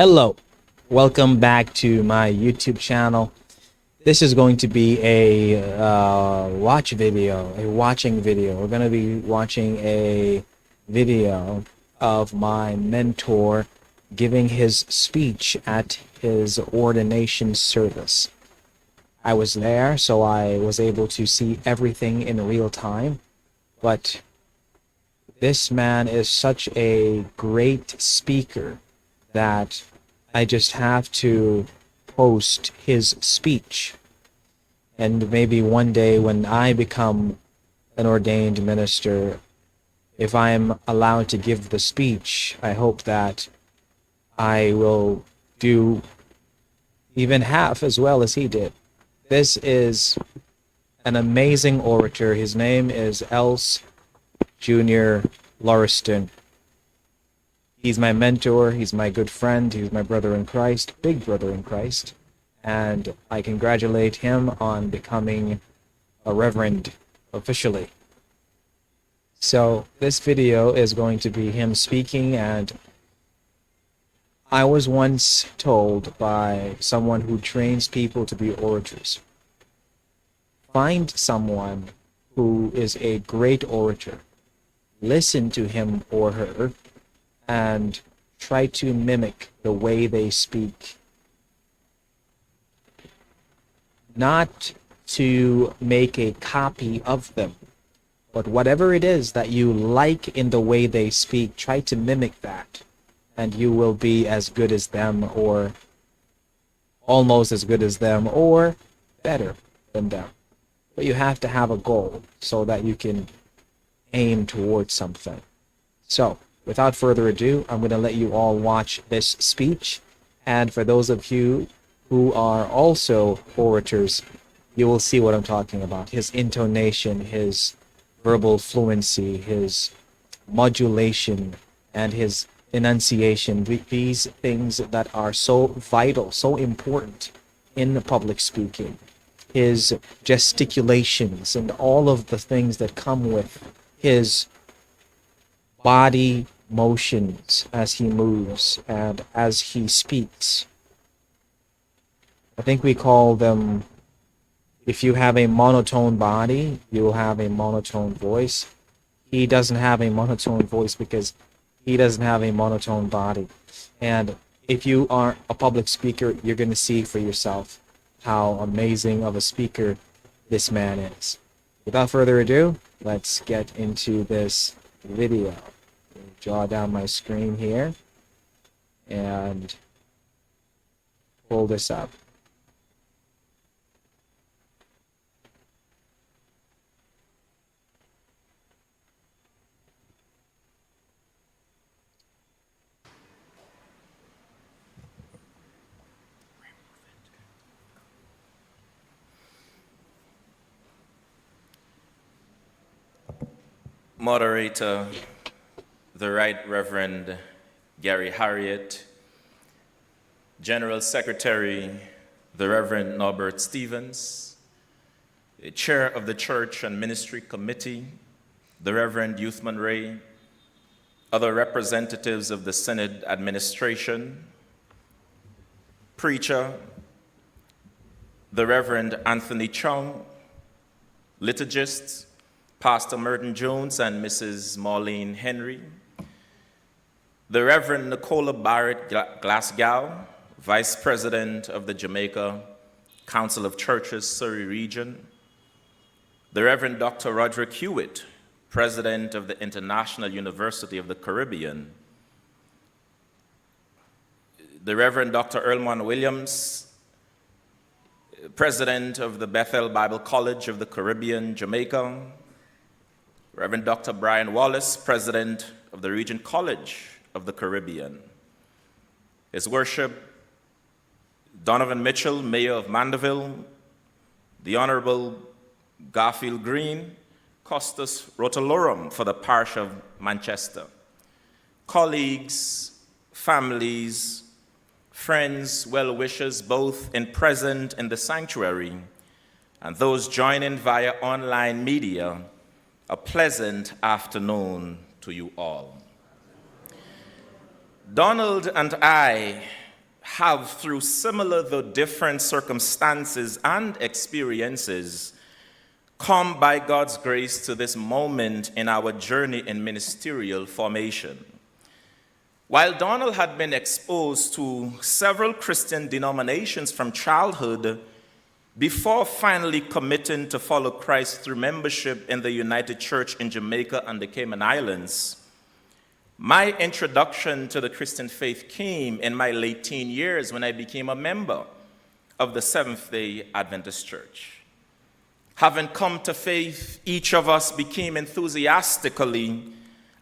Hello, welcome back to my YouTube channel. This is going to be a watching video. We're going to be watching a video of my mentor giving his speech at his ordination service. I was there, so I was able to see everything in real time, but this man is such a great speaker that I just have to post his speech. And maybe one day when I become an ordained minister, if I am allowed to give the speech, I hope that I will do even half as well as he did. This is an amazing orator. His name is Else Jr. Lauriston. He's my mentor, he's my good friend, he's my brother in Christ, big brother in Christ, and I congratulate him on becoming a reverend officially. So this video is going to be him speaking, and I was once told by someone who trains people to be orators, find someone who is a great orator, listen to him or her, and try to mimic the way they speak. Not to make a copy of them, but whatever it is that you like in the way they speak, try to mimic that, and you will be as good as them, or almost as good as them, or better than them. But you have to have a goal so that you can aim towards something. So, without further ado, I'm going to let you all watch this speech. And for those of you who are also orators, you will see what I'm talking about. His intonation, his verbal fluency, his modulation, and his enunciation. These things that are so vital, so important in the public speaking. His gesticulations and all of the things that come with his body motions as he moves and as he speaks. I think we call them, if you have a monotone body, you will have a monotone voice. He doesn't have a monotone voice because he doesn't have a monotone body. And if you are a public speaker, you're going to see for yourself how amazing of a speaker this man is. Without further ado, let's get into this video. Draw down my screen here and pull this up. Moderator, the Right Reverend Gary Harriet, General Secretary, the Reverend Norbert Stevens, the Chair of the Church and Ministry Committee, the Reverend Youthman Ray, other representatives of the Synod administration, preacher, the Reverend Anthony Chung, liturgists, Pastor Merton Jones and Mrs. Marlene Henry, the Reverend Nicola Barrett Glasgow, Vice President of the Jamaica Council of Churches, Surrey Region, the Reverend Dr. Roderick Hewitt, President of the International University of the Caribbean, the Reverend Dr. Earlman Williams, President of the Bethel Bible College of the Caribbean, Jamaica, Reverend Dr. Brian Wallace, President of the Regent College of the Caribbean. His Worship, Donovan Mitchell, Mayor of Mandeville, the Honorable Garfield Green, Costas Rotolorum for the Parish of Manchester. Colleagues, families, friends, well-wishers, both in present in the sanctuary, and those joining via online media, a pleasant afternoon to you all. Donald and I have, through similar though different circumstances and experiences, come by God's grace to this moment in our journey in ministerial formation. While Donald had been exposed to several Christian denominations from childhood, before finally committing to follow Christ through membership in the United Church in Jamaica and the Cayman Islands, my introduction to the Christian faith came in my late teen years when I became a member of the Seventh-day Adventist Church. Having come to faith, each of us became enthusiastically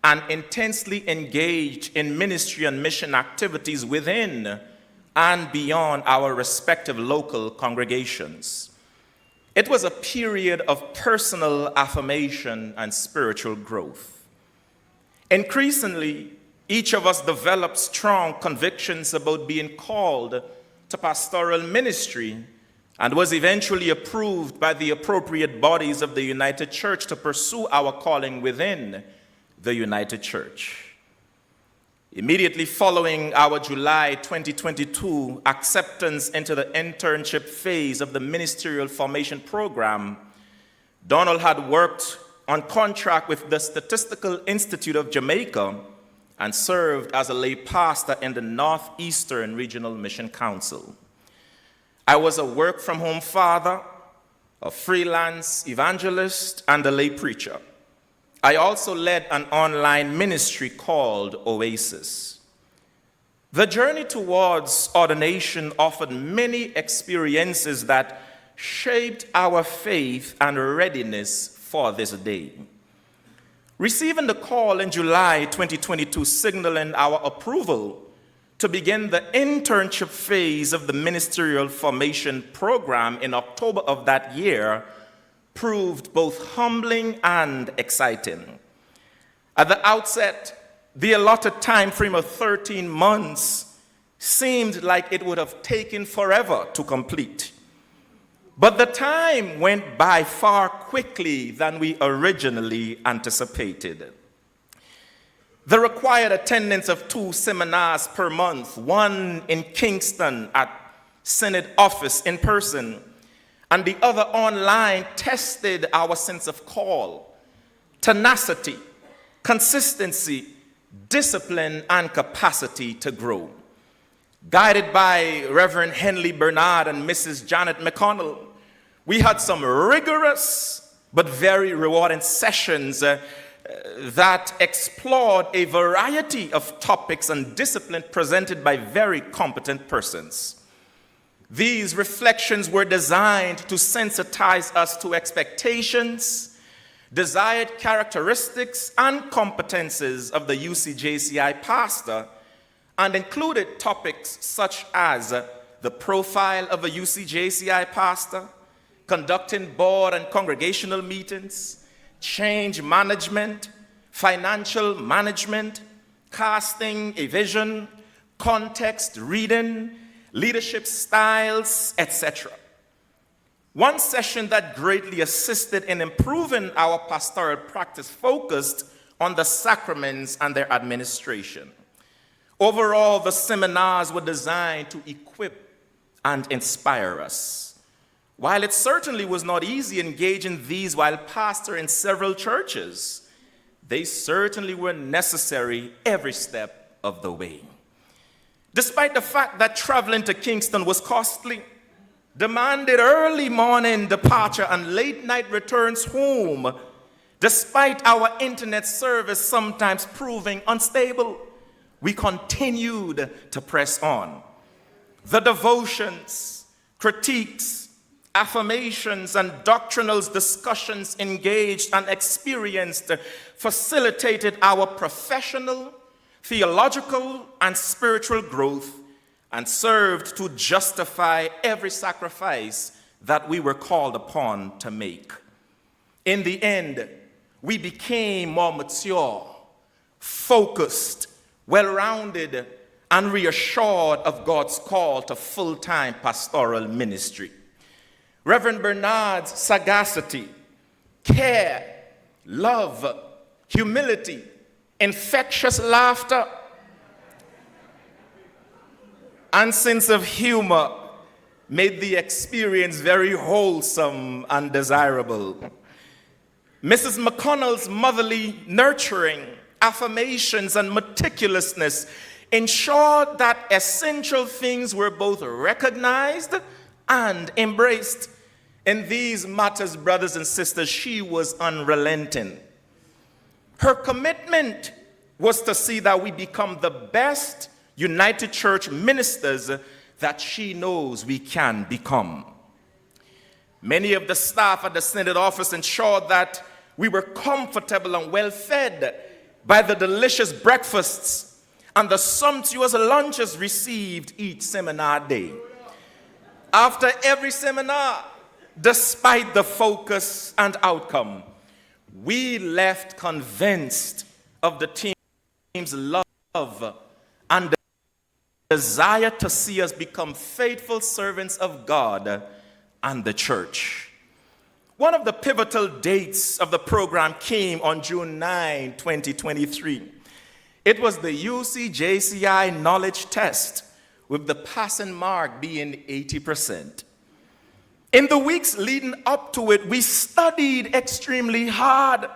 and intensely engaged in ministry and mission activities within and beyond our respective local congregations. It was a period of personal affirmation and spiritual growth. Increasingly, each of us developed strong convictions about being called to pastoral ministry and was eventually approved by the appropriate bodies of the United Church to pursue our calling within the United Church. Immediately following our July 2022 acceptance into the internship phase of the ministerial formation program, Donald had worked on contract with the Statistical Institute of Jamaica and served as a lay pastor in the Northeastern Regional Mission Council. I was a work-from-home father, a freelance evangelist, and a lay preacher. I also led an online ministry called Oasis. The journey towards ordination offered many experiences that shaped our faith and readiness for this day. Receiving the call in July 2022 signaling our approval to begin the internship phase of the ministerial formation program in October of that year proved both humbling and exciting. At the outset, the allotted time frame of 13 months seemed like it would have taken forever to complete. But the time went by far quickly than we originally anticipated. The required attendance of 2 seminars per month, one in Kingston at Synod office in person, and the other online, tested our sense of call, tenacity, consistency, discipline, and capacity to grow. Guided by Reverend Henley Bernard and Mrs. Janet McConnell, we had some rigorous but very rewarding sessions that explored a variety of topics and disciplines presented by very competent persons. These reflections were designed to sensitize us to expectations, desired characteristics, and competences of the UCJCI pastor, and included topics such as the profile of a UCJCI pastor, conducting board and congregational meetings, change management, financial management, casting a vision, context reading, leadership styles, etc. One session that greatly assisted in improving our pastoral practice focused on the sacraments and their administration. Overall, the seminars were designed to equip and inspire us. While it certainly was not easy engaging these while pastor in several churches, they certainly were necessary every step of the way. Despite the fact that traveling to Kingston was costly, demanded early morning departure and late night returns home, despite our internet service sometimes proving unstable, we continued to press on. The devotions, critiques, affirmations, and doctrinal discussions engaged and experienced facilitated our professional, theological, and spiritual growth and served to justify every sacrifice that we were called upon to make. In the end, we became more mature, focused, well-rounded, and reassured of God's call to full-time pastoral ministry. Reverend Bernard's sagacity, care, love, humility, infectious laughter, and sense of humor made the experience very wholesome and desirable. Mrs. McConnell's motherly nurturing, affirmations, and meticulousness ensured that essential things were both recognized and embraced. In these matters, brothers and sisters, she was unrelenting. Her commitment was to see that we become the best United Church ministers that she knows we can become. Many of the staff at the Synod office ensured that we were comfortable and well fed by the delicious breakfasts and the sumptuous lunches received each seminar day. After every seminar, despite the focus and outcome, we left convinced of the team's love and desire to see us become faithful servants of God and the church. One of the pivotal dates of the program came on June 9, 2023. It was the UCJCI knowledge test, with the passing mark being 80%. In the weeks leading up to it, we studied extremely hard.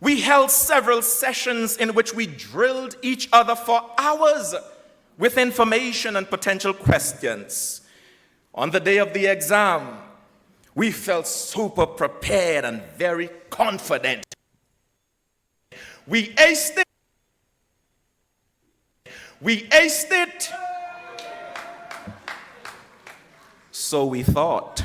We held several sessions in which we drilled each other for hours with information and potential questions. On the day of the exam, we felt super prepared and very confident. We aced it. We aced it. So we thought.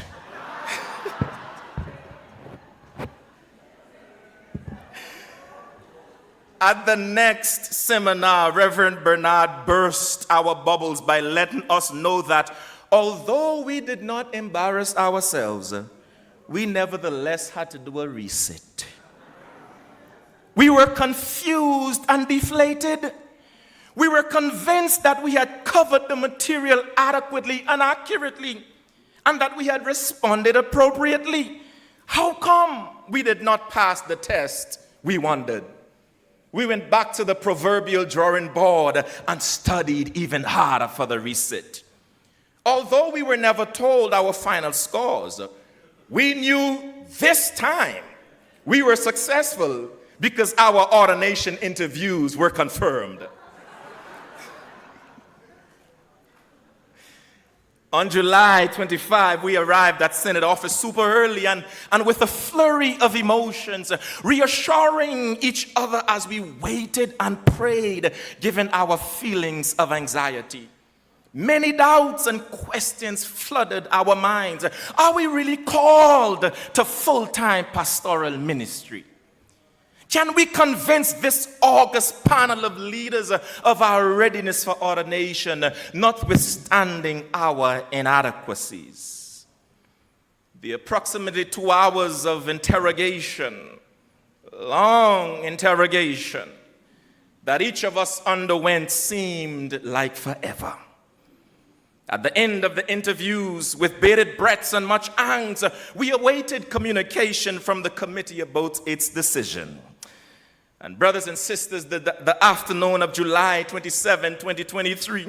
At the next seminar, Reverend Bernard burst our bubbles by letting us know that although we did not embarrass ourselves, we nevertheless had to do a reset. We were confused and deflated. We were convinced that we had covered the material adequately and accurately, and that we had responded appropriately. How come we did not pass the test? We wondered. We went back to the proverbial drawing board and studied even harder for the reset. Although we were never told our final scores, we knew this time we were successful because our ordination interviews were confirmed. On July 25, we arrived at Synod office super early and with a flurry of emotions, reassuring each other as we waited and prayed, given our feelings of anxiety. Many doubts and questions flooded our minds. Are we really called to full-time pastoral ministry? Can we convince this august panel of leaders of our readiness for ordination, notwithstanding our inadequacies? The approximately 2 hours of interrogation, long interrogation, that each of us underwent seemed like forever. At the end of the interviews, with bated breaths and much angst, we awaited communication from the committee about its decision. And brothers and sisters, the afternoon of July 27, 2023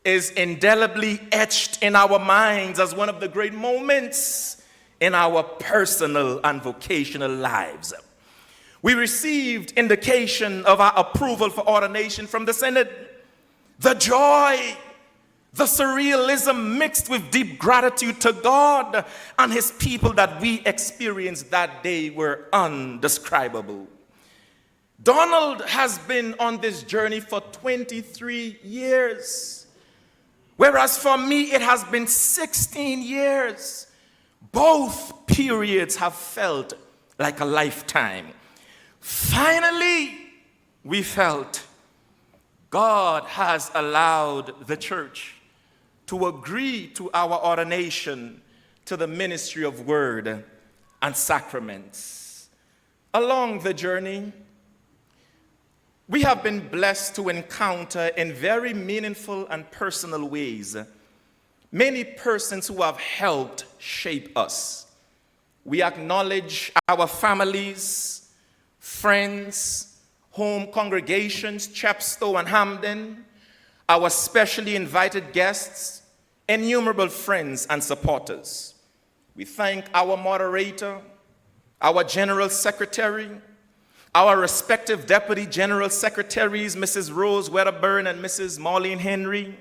is indelibly etched in our minds as one of the great moments in our personal and vocational lives. We received indication of our approval for ordination from the Synod. The joy, the surrealism mixed with deep gratitude to God and his people that we experienced that day were undescribable. Donald has been on this journey for 23 years, whereas for me it has been 16 years. Both periods have felt like a lifetime. Finally, we felt God has allowed the church to agree to our ordination to the ministry of word and sacraments. Along the journey, we have been blessed to encounter in very meaningful and personal ways many persons who have helped shape us. We acknowledge our families, friends, home congregations, Chepstow and Hamden, our specially invited guests, innumerable friends and supporters. We thank our moderator, our general secretary, our respective deputy general secretaries, Mrs. Rose Wedderburn and Mrs. Marlene Henry.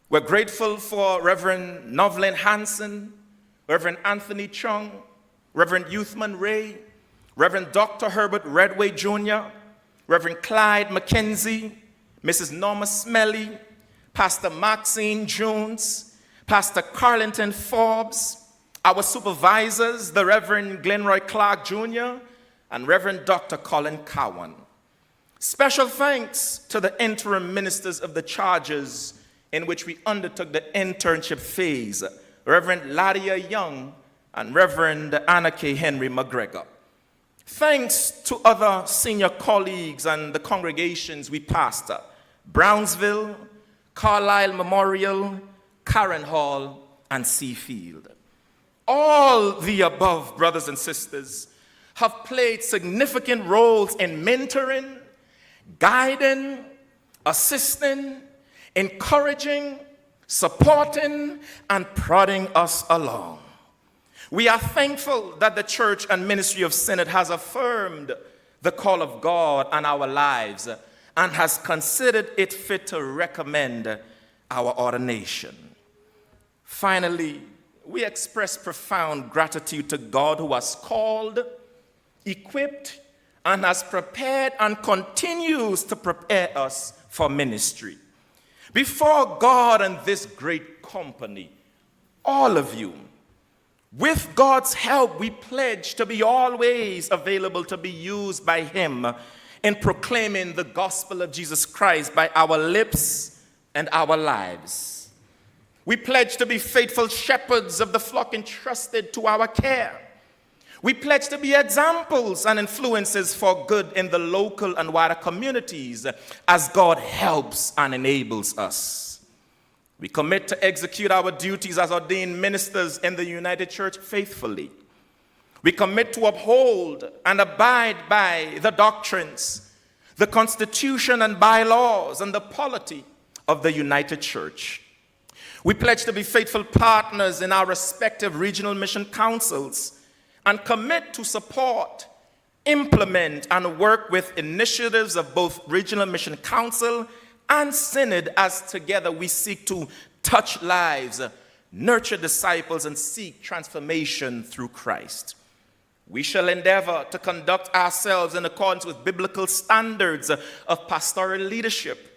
We're grateful for Reverend Novlin Hansen, Reverend Anthony Chung, Reverend Youthman Ray, Reverend Dr. Herbert Redway Jr., Reverend Clyde McKenzie, Mrs. Norma Smelly, Pastor Maxine Jones, Pastor Carlington Forbes, our supervisors, the Reverend Glenroy Clark Jr., and Reverend Dr. Colin Cowan. Special thanks to the interim ministers of the charges in which we undertook the internship phase, Reverend Ladia Young and Reverend Anna K. Henry McGregor. Thanks to other senior colleagues and the congregations we pastor, Brownsville, Carlisle Memorial, Karen Hall, and Seafield. All the above, brothers and sisters, have played significant roles in mentoring, guiding, assisting, encouraging, supporting, and prodding us along. We are thankful that the Church and Ministry of Synod has affirmed the call of God on our lives and has considered it fit to recommend our ordination. Finally, we express profound gratitude to God who has called, equipped, and has prepared and continues to prepare us for ministry. Before God and this great company, all of you, with God's help, we pledge to be always available to be used by Him in proclaiming the gospel of Jesus Christ by our lips and our lives. We pledge to be faithful shepherds of the flock entrusted to our care. We pledge to be examples and influences for good in the local and wider communities as God helps and enables us. We commit to execute our duties as ordained ministers in the United Church faithfully. We commit to uphold and abide by the doctrines, the Constitution and bylaws, and the polity of the United Church. We pledge to be faithful partners in our respective regional mission councils and commit to support, implement, and work with initiatives of both Regional Mission Council and Synod as together we seek to touch lives, nurture disciples, and seek transformation through Christ. We shall endeavor to conduct ourselves in accordance with biblical standards of pastoral leadership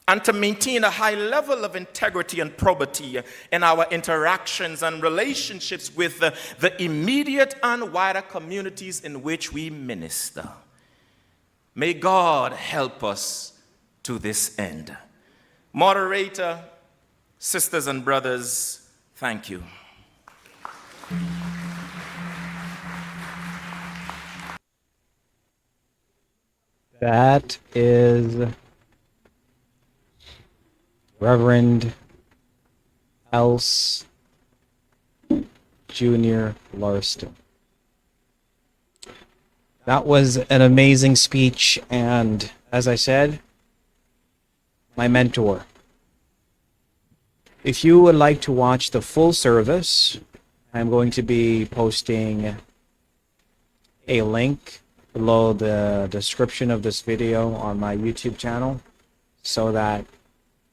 and to maintain a high level of integrity and probity in our interactions and relationships with the immediate and wider communities in which we minister. May God help us to this end. Moderator, sisters and brothers, thank you. That is Reverend Else Jr. Larston. That was an amazing speech, and as I said, my mentor. If you would like to watch the full service, I'm going to be posting a link below the description of this video on my YouTube channel so that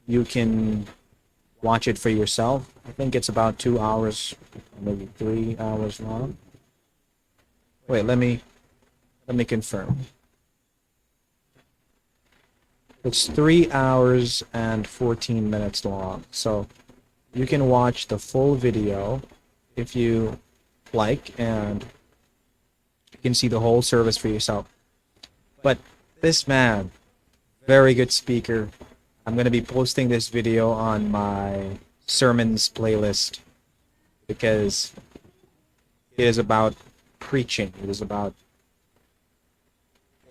you can watch it for yourself. I think it's about 2 hours, maybe 3 hours long. Wait, let me confirm. It's 3 hours and 14 minutes long. So you can watch the full video if you like, and you can see the whole service for yourself. But this man, very good speaker. I'm going to be posting this video on my sermons playlist because it is about preaching. It is about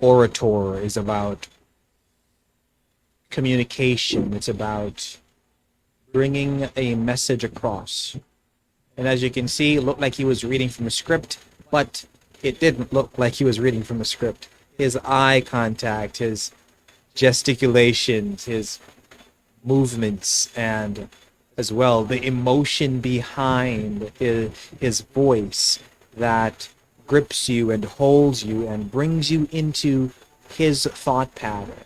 orator. It is about communication. It's about bringing a message across. And as you can see, it looked like he was reading from a script, but it didn't look like he was reading from a script. His eye contact, his gesticulations, his movements and as well the emotion behind his voice that grips you and holds you and brings you into his thought pattern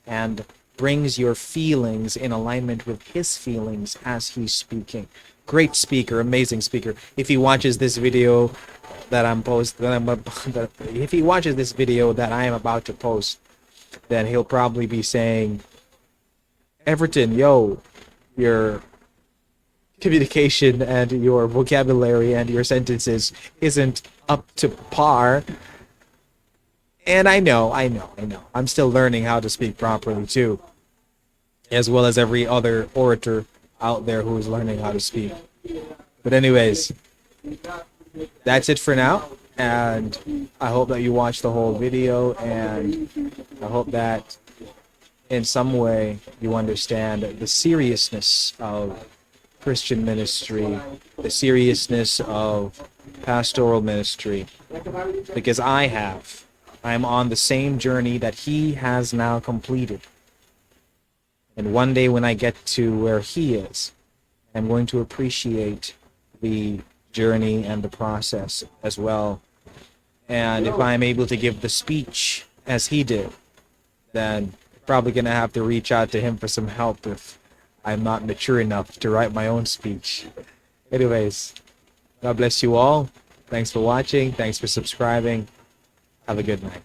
and brings your feelings in alignment with his feelings as he's speaking. Great speaker, amazing speaker. If he watches this video if he watches this video that I am about to post, then he'll probably be saying, Everton, yo, your communication and your vocabulary and your sentences isn't up to par. And I know. I'm still learning how to speak properly too, as well as every other orator out there who is learning how to speak. But anyways, that's it for now. And I hope that you watch the whole video, and I hope that in some way you understand the seriousness of Christian ministry, the seriousness of pastoral ministry, because I'm on the same journey that he has now completed. And one day when I get to where he is, I'm going to appreciate the journey and the process as well. And if I'm able to give the speech as he did, then probably going to have to reach out to him for some help if I'm not mature enough to write my own speech. Anyways, God bless you all. Thanks for watching. Thanks for subscribing. Have a good night.